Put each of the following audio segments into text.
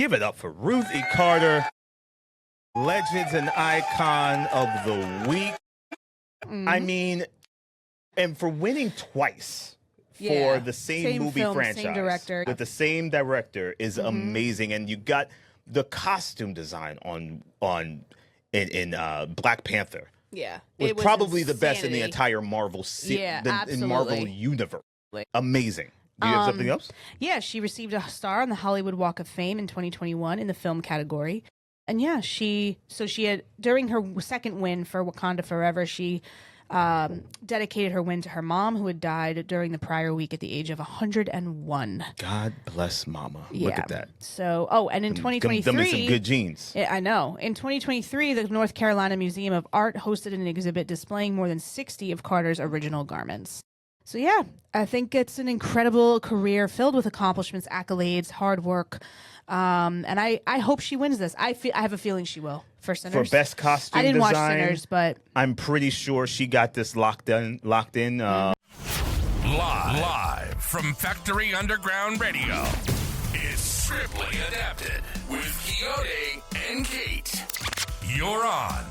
Give it up for Ruth E. Carter, Legends and Icon of the Week. I mean, and for winning twice for the same movie film, franchise same director. with the same director is amazing. And you got the costume design in Black Panther. Yeah, Was it was probably the best in the insanity. entire Marvel in Marvel absolutely. universe. Amazing. Do you have something else? Yeah, she received a star on the Hollywood Walk of Fame in 2021 in the film category. And yeah, she had, during her second win for Wakanda Forever, she dedicated her win to her mom, who had died during the prior week at the age of 101. God bless Mama. Yeah. Look at that. So, and in 2023, them is some good genes. Yeah, I know. In 2023, the North Carolina Museum of Art hosted an exhibit displaying more than 60 of Carter's original garments. So yeah, I think it's an incredible career filled with accomplishments, accolades, hard work, and I hope she wins this. I have a feeling she will for Sinners. For best costume I didn't design, watch Sinners, but I'm pretty sure she got this locked in. Live from Factory Underground Radio, it's Strictly Adapted with Quixote and Kate. You're on.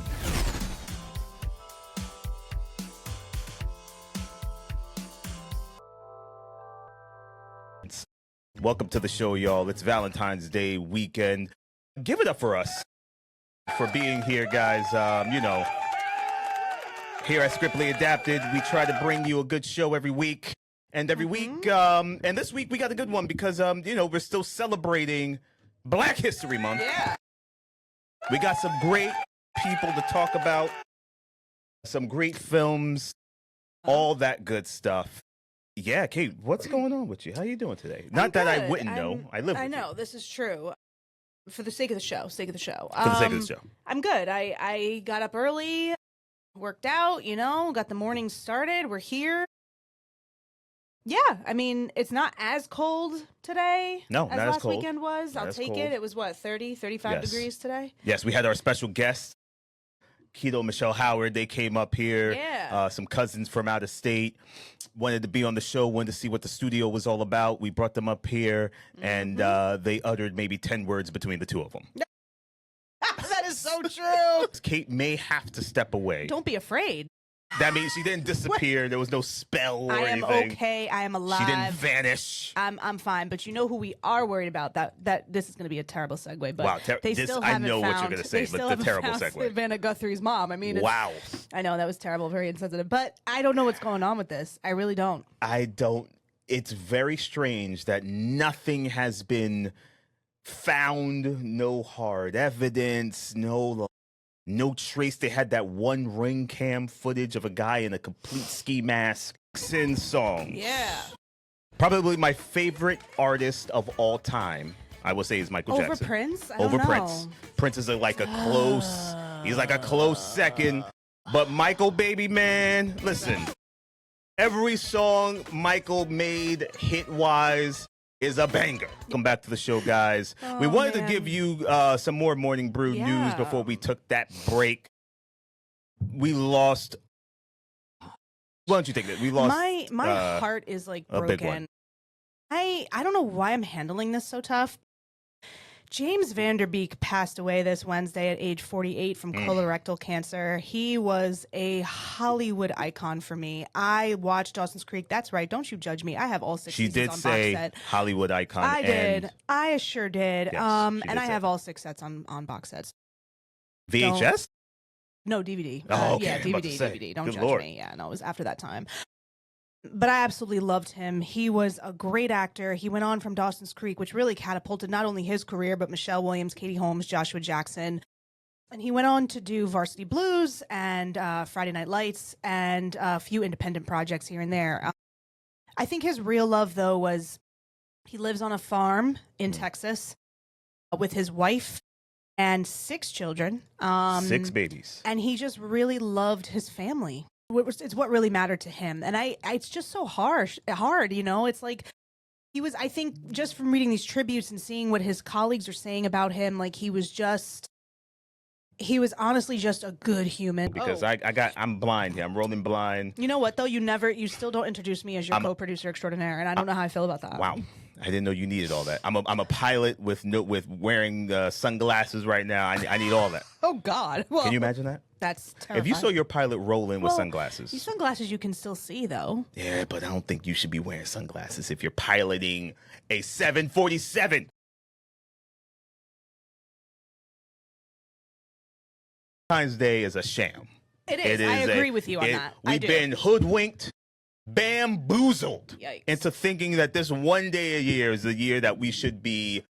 Welcome to the show, y'all. It's Valentine's Day weekend. Give it up for us for being here, guys. Here at Scriptly Adapted, we try to bring you a good show every week. And every week, and this week we got a good one because, we're still celebrating Black History Month. yeah. We got some great people to talk about, some great films, all that good stuff. Yeah, Kate, what's going on with you? How you doing today? Not that I wouldn't know. I live with you. I know, this is true. For the sake of the show, For the sake of the show. I'm good. I got up early, worked out, got the morning started. We're here. Yeah, I mean, it's not as cold today No, as not as last cold. weekend was. Not I'll as take cold. it. It was, 30, 35 Yes. degrees today? Yes, we had our special guest, Keto, Michelle Howard. They came up here. Yeah. Some cousins from out of state wanted to be on the show, wanted to see what the studio was all about. We brought them up here, and they uttered maybe 10 words between the two of them. That is so true. Kate may have to step away. Don't be afraid. That means she didn't disappear. There was no spell or I am anything. okay. I am alive. She didn't vanish. I'm fine, but you know who we are worried about? That this is going to be a terrible segue, but Wow, they this- still I haven't know what found, you're gonna say, they but still the haven't terrible found segue. Savannah Guthrie's mom. I mean, Wow. I know that was terrible, very insensitive, but I don't know what's going on with this. I really don't. I don't. It's very strange that nothing has been found, no hard evidence, no trace. They had that one ring cam footage of a guy in a complete ski mask. Sin song. Yeah. Probably my favorite artist of all time, I will say, is Michael Over Jackson. Prince? I don't Over know. Prince. Prince is like a close. He's like a close second. But Michael, baby man, listen. Every song Michael made hit-wise is a banger. Come back to the show, guys. We wanted to give you some more Morning Brew news before we took that break. We lost. Why don't you take that? We lost. My heart is like a big broken. one. I don't know why I'm handling this so tough. James Vanderbeek passed away this Wednesday at age 48 from colorectal cancer. He was a Hollywood icon for me. I watched Dawson's Creek. That's right. Don't you judge me. I have all six She seasons did on say box set. Hollywood icon. I did. I sure did. Yes, and she did I say have that. all 6 sets on box sets. VHS? No, DVD. Oh, okay. Yeah, I'm about to DVD, say. DVD. Don't Good judge Lord. me. Yeah, no, it was after that time. But I absolutely loved him. He was a great actor. He went on from Dawson's Creek, which really catapulted not only his career, but Michelle Williams, Katie Holmes, Joshua Jackson. And he went on to do Varsity Blues and Friday Night Lights and a few independent projects here and there. I think his real love, though, was he lives on a farm in Texas with his wife and 6 children. 6 babies. And he just really loved his family. It's what really mattered to him. And it's just so hard, It's like he was, I think, just from reading these tributes and seeing what his colleagues are saying about him, like he was honestly just a good human. Because I'm blind here. I'm rolling blind. You know what, though? You still don't introduce me as your co-producer extraordinaire, and I don't know how I feel about that. Wow. I didn't know you needed all that. I'm a pilot with wearing sunglasses right now. I need all that. Oh God! Well, can you imagine that? That's terrifying. If you saw your pilot roll in with sunglasses. These sunglasses you can still see though. Yeah, but I don't think you should be wearing sunglasses if you're piloting a 747. Valentine's Day is a sham. It is. I agree with you on that. We've been hoodwinked, bamboozled Yikes. into thinking that this one day a year is the year that we should be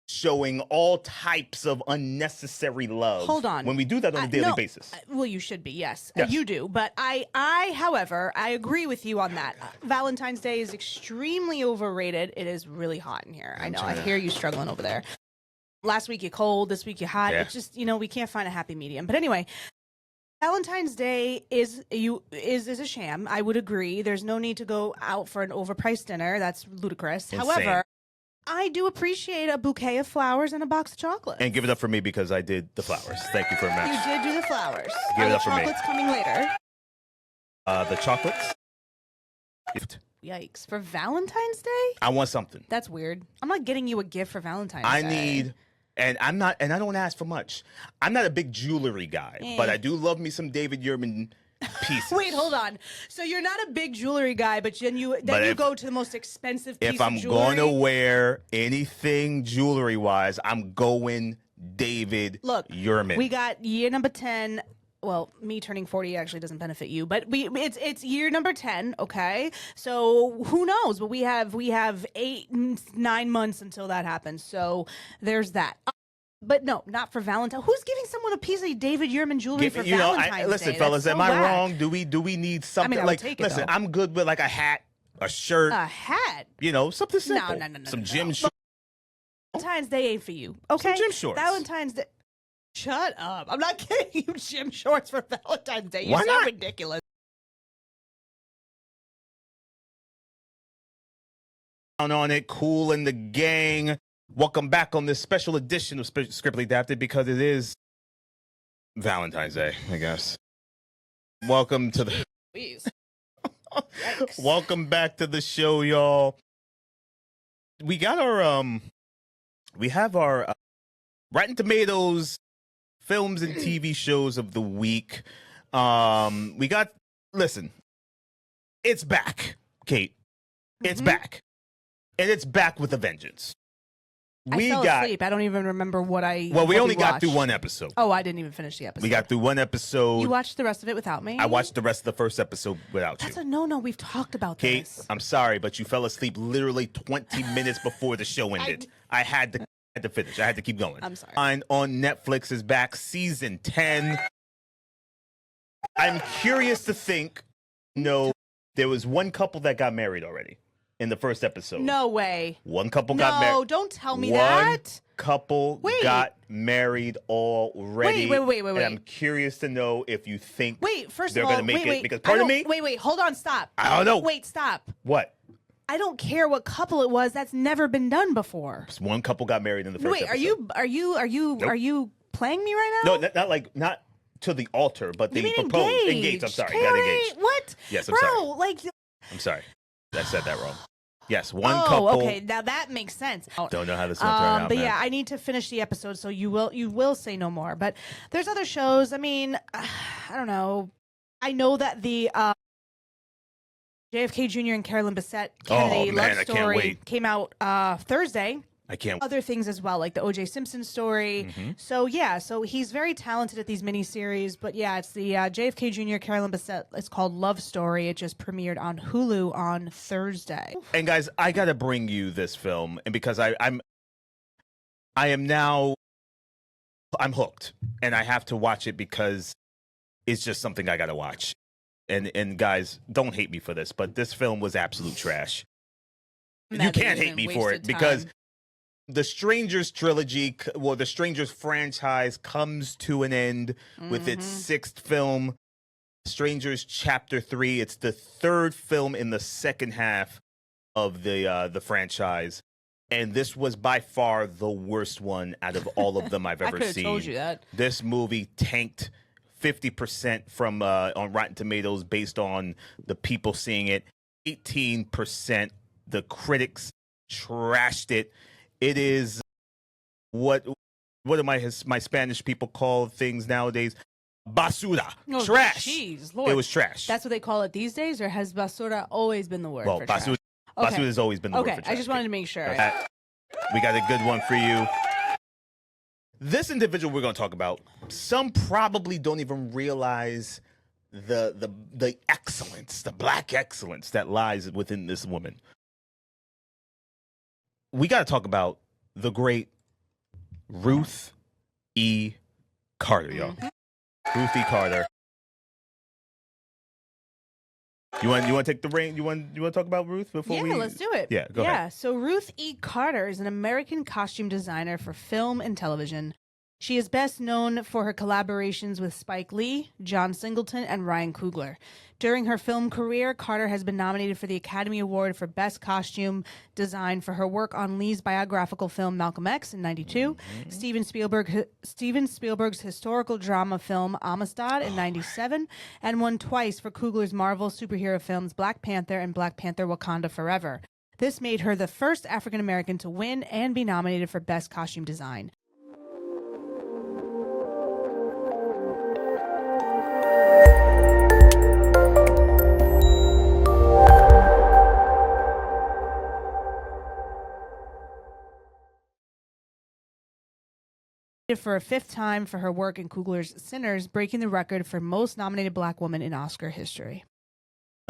showing all types of unnecessary love. Hold on. When we do that on a daily basis. Well, you should be, yes. Yes. You do. But however, I agree with you on that. Valentine's Day is extremely overrated. It is really hot in here. I know. I hear you struggling over there. Last week you're cold. This week you're hot. Yeah. It's just, we can't find a happy medium. But anyway, Valentine's Day is a sham. I would agree. There's no need to go out for an overpriced dinner. That's ludicrous. Insane. However, I do appreciate a bouquet of flowers and a box of chocolates. And give it up for me because I did the flowers. Thank you very much. You did do the flowers. Give it up for me. Chocolates coming later. The chocolates. Yikes. For Valentine's Day? I want something. That's weird. I'm not getting you a gift for Valentine's Day. I need, and I don't ask for much. I'm not a big jewelry guy, but I do love me some David Yurman pieces. Wait, hold on. So you're not a big jewelry guy, but then you go to the most expensive piece If I'm of jewelry? going to wear anything jewelry-wise, I'm going David Yurman. We got year number 10. Well, me turning 40 actually doesn't benefit you, but it's year number 10, okay? So who knows? But we have 9 months until that happens. So there's that. But no, not for Valentine. Who's giving someone a piece of David Yurman jewelry for Valentine's Day? Listen, fellas, That's am so I whack. wrong? Do we need something? I would take it, listen, though. I'm good with like a hat, a shirt. A hat? Something simple. No. Some gym shorts. Valentine's Day ain't for you, okay? Some gym shorts. Valentine's Day. Shut up. I'm not getting you gym shorts for Valentine's Day. You Why sound not? ridiculous. On it, Cool and the gang. Welcome back on this special edition of Scriptly Adapted because it is Valentine's Day, I guess. Welcome to the Please. welcome back to the show, y'all. We got we have our Rotten Tomatoes films and TV shows of the week. Listen, it's back, Kate. It's back. And it's back with a vengeance. I fell asleep. I don't even remember what I Well, we what only got watched. through one episode. Oh, I didn't even finish the episode. We got through one episode. You watched the rest of it without me? I watched the rest of the first episode without That's you. a no-no. We've talked about Kate, this. I'm sorry, but you fell asleep literally 20 minutes before the show ended. I had to finish. I had to keep going. I'm sorry. On Netflix is back, season 10. I'm curious to think, there was one couple that got married already in the first episode. No way. One couple got married. No, don't tell me that. Couple got married already. Wait. And I'm curious to know if you think First they're of all, going to make wait. it. Because pardon me? Wait, hold on, stop. I don't know. Wait, stop. What? I don't care what couple it was. That's never been done before. One couple got married in the first episode. Are you playing me right now? No, not to the altar, but they proposed. Engaged. I'm sorry. Okay, Got engaged. What? Yes, I'm sorry. I'm sorry. I said that wrong. Yes, one couple. Oh, okay. Now that makes sense. Don't know how this will turn out. But man. yeah, I need to finish the episode, so you will say no more. But there's other shows. I mean, I don't know. I know that the JFK Jr. and Carolyn Bessette Kennedy love story came out Thursday. I can't. Other things as well, like the O.J. Simpson story. So he's very talented at these miniseries. But yeah, it's the JFK Jr. Carolyn Bessette. It's called Love Story. It just premiered on Hulu on Thursday. And guys, I gotta bring you this film, and because I'm hooked, and I have to watch it because it's just something I gotta watch. And guys, don't hate me for this, but this film was absolute trash. You can't hate me for it because the Strangers trilogy, the Strangers franchise comes to an end with its 6th film, Strangers Chapter 3. It's the 3rd film in the second half of the franchise. And this was by far the worst one out of all of them I've ever I seen. told you that. This movie tanked 50% from on Rotten Tomatoes based on the people seeing it, 18% the critics trashed it. It is what do my Spanish people call things nowadays? Basura. Oh, Trash. Jeez, Lord. It was trash. That's what they call it these days, or has basura always been the word well, for basura, trash? basura has always been the word Okay, for trash. I just wanted to make sure. We got a good one for you. This individual we're going to talk about, some probably don't even realize the excellence, the black excellence that lies within this woman. We got to talk about the great Ruth E. Carter, y'all. Ruth E. Carter. You want to take the reign? You want to talk about Ruth before we? Yeah, let's do it. Yeah, go ahead. Yeah, so Ruth E. Carter is an American costume designer for film and television. She is best known for her collaborations with Spike Lee, John Singleton, and Ryan Coogler. During her film career, Carter has been nominated for the Academy Award for Best Costume Design for her work on Lee's biographical film Malcolm X in '92, Steven Spielberg's historical drama film Amistad in '97, and won twice for Coogler's Marvel superhero films Black Panther and Black Panther: Wakanda Forever. This made her the first African American to win and be nominated for Best Costume Design. For a fifth time for her work in Coogler's Sinners, breaking the record for most nominated black woman in Oscar history.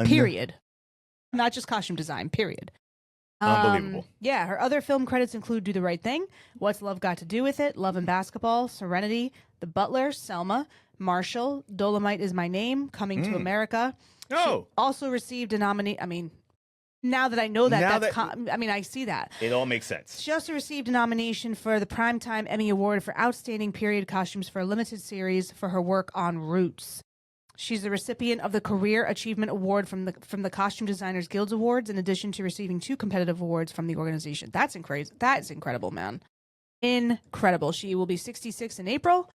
Period. Not just costume design, period. Unbelievable. Yeah, her other film credits include Do the Right Thing, What's Love Got to Do with It, Love and Basketball, Serenity, The Butler, Selma, Marshall, Dolomite Is My Name, Coming to America. Oh. She also received a nomination. Now that I know that, I see that. It all makes sense. She also received a nomination for the Primetime Emmy Award for Outstanding Period Costumes for a Limited Series for her work on Roots. She's the recipient of the Career Achievement Award from the Costume Designers Guild Awards, in addition to receiving 2 competitive awards from the organization. That's incredible, man. Incredible. She will be 66 in April.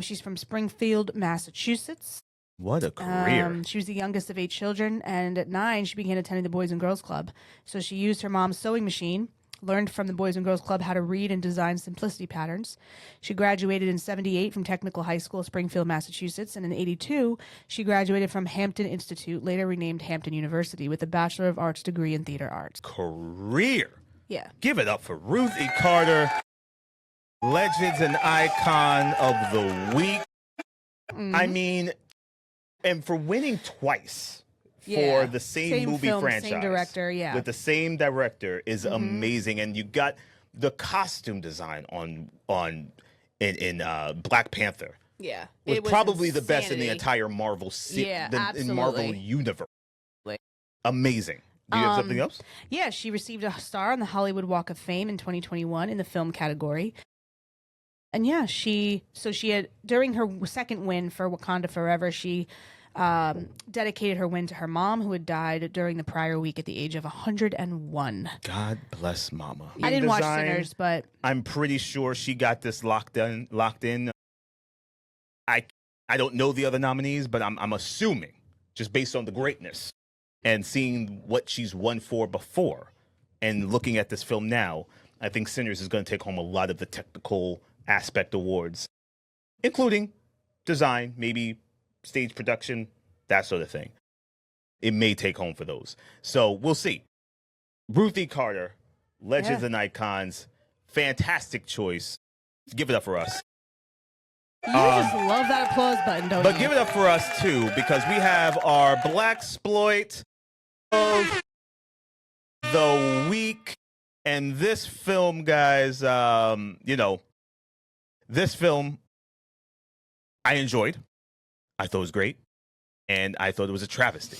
She's from Springfield, Massachusetts. What a career. She was the youngest of 8 children, and at 9, she began attending the Boys and Girls Club. So she used her mom's sewing machine, learned from the Boys and Girls Club how to read and design simplicity patterns. She graduated in '78 from Technical High School, Springfield, Massachusetts, and in '82, she graduated from Hampton Institute, later renamed Hampton University, with a Bachelor of Arts degree in Theater Arts. Career. Yeah. Give it up for Ruth E. Carter, Legends and Icon of the Week. I mean, and for winning twice for the same movie film, franchise. Same director, yeah. With the same director is amazing. And you got the costume design in Black Panther. Yeah. Was probably the best in the entire Marvel absolutely. in Marvel universe. Amazing. Do you have something else? Yeah, she received a star on the Hollywood Walk of Fame in 2021 in the film category. And yeah, she had, during her second win for Wakanda Forever, she dedicated her win to her mom, who had died during the prior week at the age of 101. God bless Mama. I didn't watch Sinners, but I'm pretty sure she got this locked in. I don't know the other nominees, but I'm assuming, just based on the greatness and seeing what she's won for before and looking at this film now, I think Sinners is going to take home a lot of the technical aspect awards, including design, maybe stage production, that sort of thing. It may take home for those. So we'll see. Ruth E. Carter, Legends and Icons, fantastic choice. Give it up for us. you just love that applause button, don't you? But give it up for us, too, because we have our Black Exploit of the Week. And this film, guys, this film I enjoyed. I thought it was great. And I thought it was a travesty.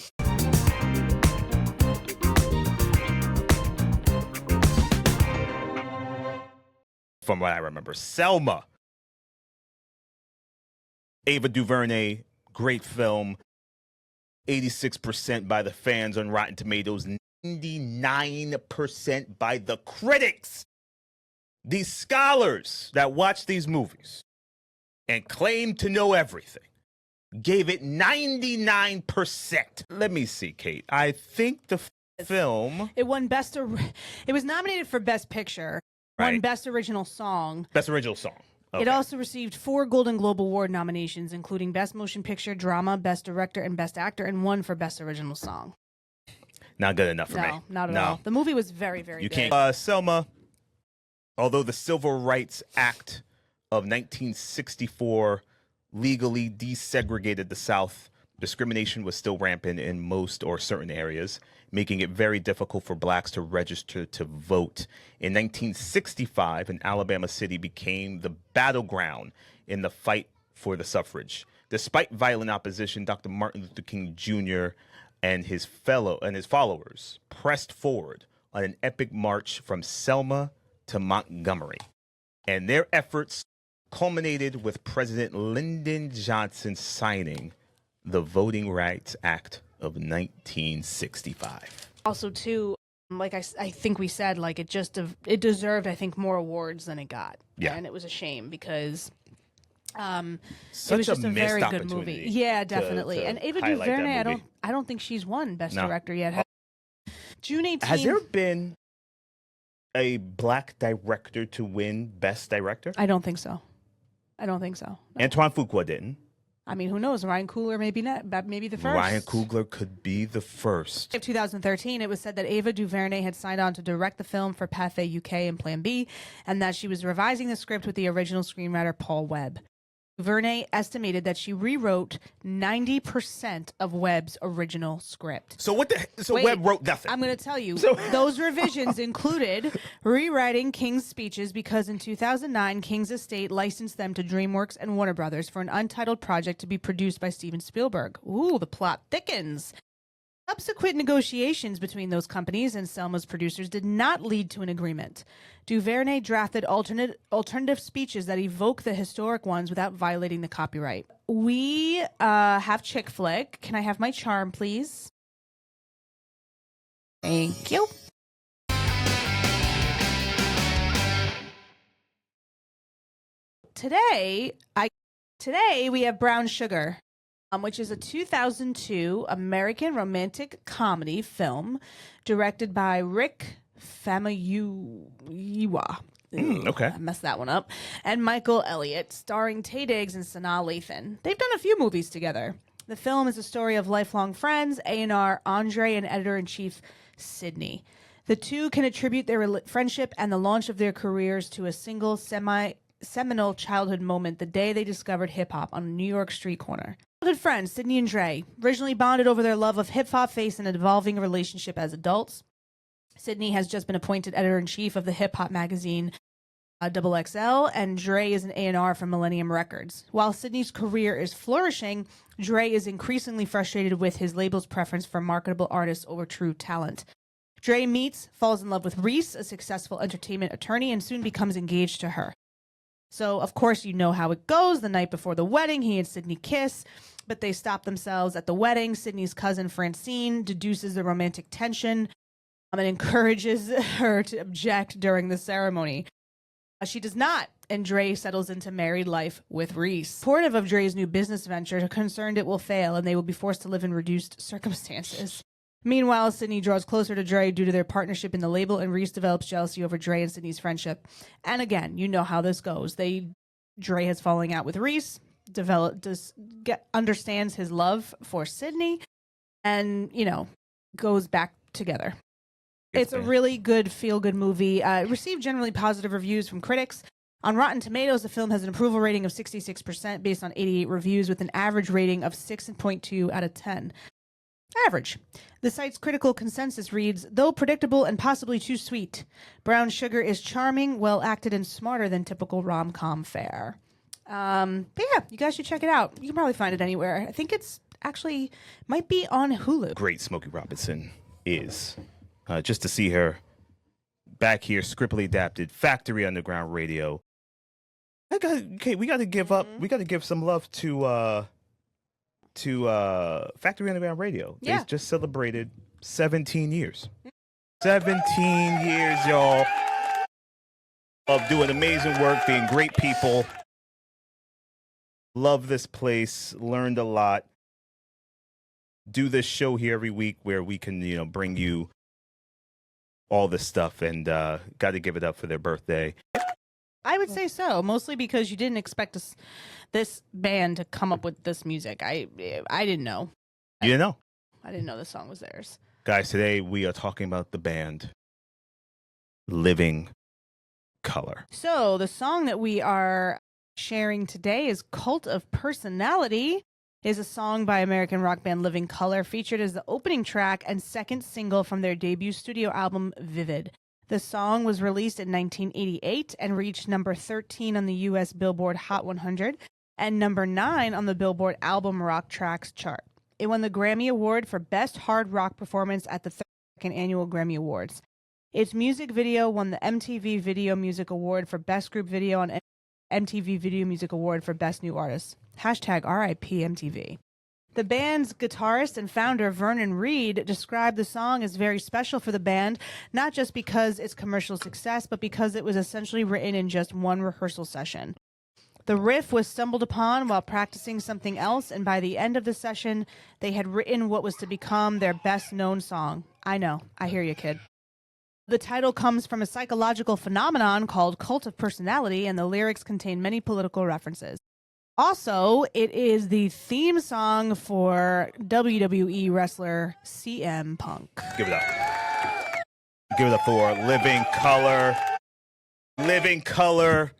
From what I remember, Selma. Ava DuVernay, great film. 86% by the fans on Rotten Tomatoes. 99% by the critics. These scholars that watch these movies and claim to know everything gave it 99%. Let me see, Kate. I think the film. It won it was nominated for Best Picture, won Right. Best Original Song. Best original song. Okay. It also received 4 Golden Globe Award nominations, including Best Motion Picture, Drama, Best Director, and Best Actor, and 1 for Best Original Song. Not good enough for me. No, not at all. The movie was very, very You good. can't. Selma, although the Civil Rights Act of 1964 legally desegregated the South, discrimination was still rampant in most or certain areas, making it very difficult for blacks to register to vote. In 1965, an Alabama city became the battleground in the fight for the suffrage. Despite violent opposition, Dr. Martin Luther King Jr. and his followers pressed forward on an epic march from Selma to Montgomery. And their efforts culminated with President Lyndon Johnson signing the Voting Rights Act of 1965. Also, too, like I think we said, like it deserved, I think, more awards than it got. Yeah. And it was a shame because it Such was just a missed very good opportunity movie. Yeah, definitely. to And Ava highlight that DuVernay, movie. I don't think she's won Best No. Director yet. June 18th. Has there been a black director to win Best Director? I don't think so. No. Antoine Fuqua didn't. I mean, who knows? Ryan Coogler maybe the first. Ryan Coogler could be the first. In 2013, it was said that Ava DuVernay had signed on to direct the film for Pathé UK and Plan B, and that she was revising the script with the original screenwriter Paul Webb. DuVernay estimated that she rewrote 90% of Webb's original script. So Wait, Webb wrote nothing. I'm going to tell you. Those revisions included rewriting King's speeches because in 2009, King's estate licensed them to DreamWorks and Warner Brothers for an untitled project to be produced by Steven Spielberg. Ooh, the plot thickens. Subsequent negotiations between those companies and Selma's producers did not lead to an agreement. DuVernay drafted alternative speeches that evoke the historic ones without violating the copyright. We have chick flick. Can I have my charm, please? Thank you. Today we have Brown Sugar, which is a 2002 American romantic comedy film directed by Rick Famuyiwa. Okay. I messed that one up. And Michael Elliott, starring Taye Diggs and Sanaa Lathan. They've done a few movies together. The film is a story of lifelong friends, A&R Andre and editor-in-chief Sydney. The two can attribute their friendship and the launch of their careers to a single seminal childhood moment the day they discovered hip-hop on a New York street corner. Childhood friends, Sydney and Dre, originally bonded over their love of hip-hop, face an evolving relationship as adults. Sydney has just been appointed editor-in-chief of the hip-hop magazine XXL, and Dre is an A&R from Millennium Records. While Sydney's career is flourishing, Dre is increasingly frustrated with his label's preference for marketable artists over true talent. Dre falls in love with Reese, a successful entertainment attorney, and soon becomes engaged to her. So, of course, you know how it goes. The night before the wedding, he and Sydney kiss, but they stop themselves at the wedding. Sydney's cousin, Francine, deduces the romantic tension and encourages her to object during the ceremony. She does not, and Dre settles into married life with Reese. Supportive of Dre's new business venture, concerned it will fail and they will be forced to live in reduced circumstances. Meanwhile, Sydney draws closer to Dre due to their partnership in the label, and Reese develops jealousy over Dre and Sydney's friendship. And again, you know how this goes. Dre has falling out with Reese, understands his love for Sydney, and, goes back together. It's a really good, feel-good movie. It received generally positive reviews from critics. On Rotten Tomatoes, the film has an approval rating of 66% based on 88 reviews with an average rating of 6.2 out of 10. Average. The site's critical consensus reads, though predictable and possibly too sweet, Brown Sugar is charming, well-acted, and smarter than typical rom-com fare. But yeah, you guys should check it out. You can probably find it anywhere. I think it's actually might be on Hulu. Great Smokey Robinson is. Just to see her back here, scriptly adapted, Factory Underground Radio. We got to give up. We got to give some love to Factory Underground Radio. Yeah. They just celebrated 17 years. 17 years, y'all, of doing amazing work, being great people. Love this place. Learned a lot. Do this show here every week where we can, bring you all this stuff, and got to give it up for their birthday. I would say so, mostly because you didn't expect this band to come up with this music. I didn't know. You didn't know? I didn't know the song was theirs. Guys, today we are talking about the band Living Color. So the song that we are sharing today is Cult of Personality. It is a song by American rock band Living Color, featured as the opening track and second single from their debut studio album, Vivid. The song was released in 1988 and reached number 13 on the U.S. Billboard Hot 100 and number 9 on the Billboard Album Rock Tracks chart. It won the Grammy Award for Best Hard Rock Performance at the 32nd Annual Grammy Awards. Its music video won the MTV Video Music Award for Best Group Video and MTV Video Music Award for Best New Artist. Hashtag RIP MTV. The band's guitarist and founder, Vernon Reid, described the song as very special for the band, not just because its commercial success, but because it was essentially written in just one rehearsal session. The riff was stumbled upon while practicing something else, and by the end of the session, they had written what was to become their best-known song. I know. I hear you, kid. The title comes from a psychological phenomenon called cult of personality, and the lyrics contain many political references. Also, it is the theme song for WWE wrestler CM Punk. Give it up. Give it up for Living Color. Living Color,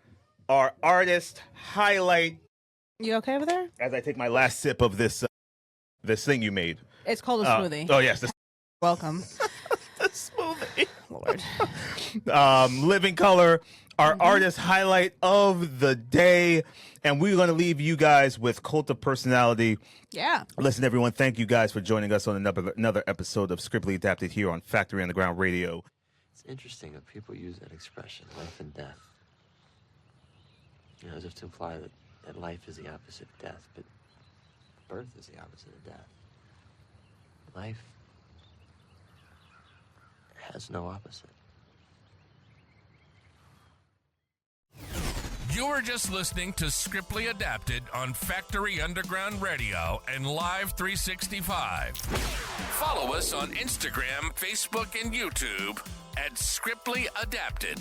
our artist highlight. You okay over there? As I take my last sip of this thing you made. It's called a smoothie. Oh, yes. Welcome. The smoothie. Lord. Living Color, our artist highlight of the day. And we're going to leave you guys with Cult of Personality. Yeah. Listen, everyone, thank you guys for joining us on another episode of Scriptly Adapted here on Factory Underground Radio. It's interesting that people use that expression, life and death. You know, as if to imply that life is the opposite of death, but birth is the opposite of death. Life has no opposite. You're just listening to Scriptly Adapted on Factory Underground Radio and Live 365. Follow us on Instagram, Facebook, and YouTube at Scriptly Adapted.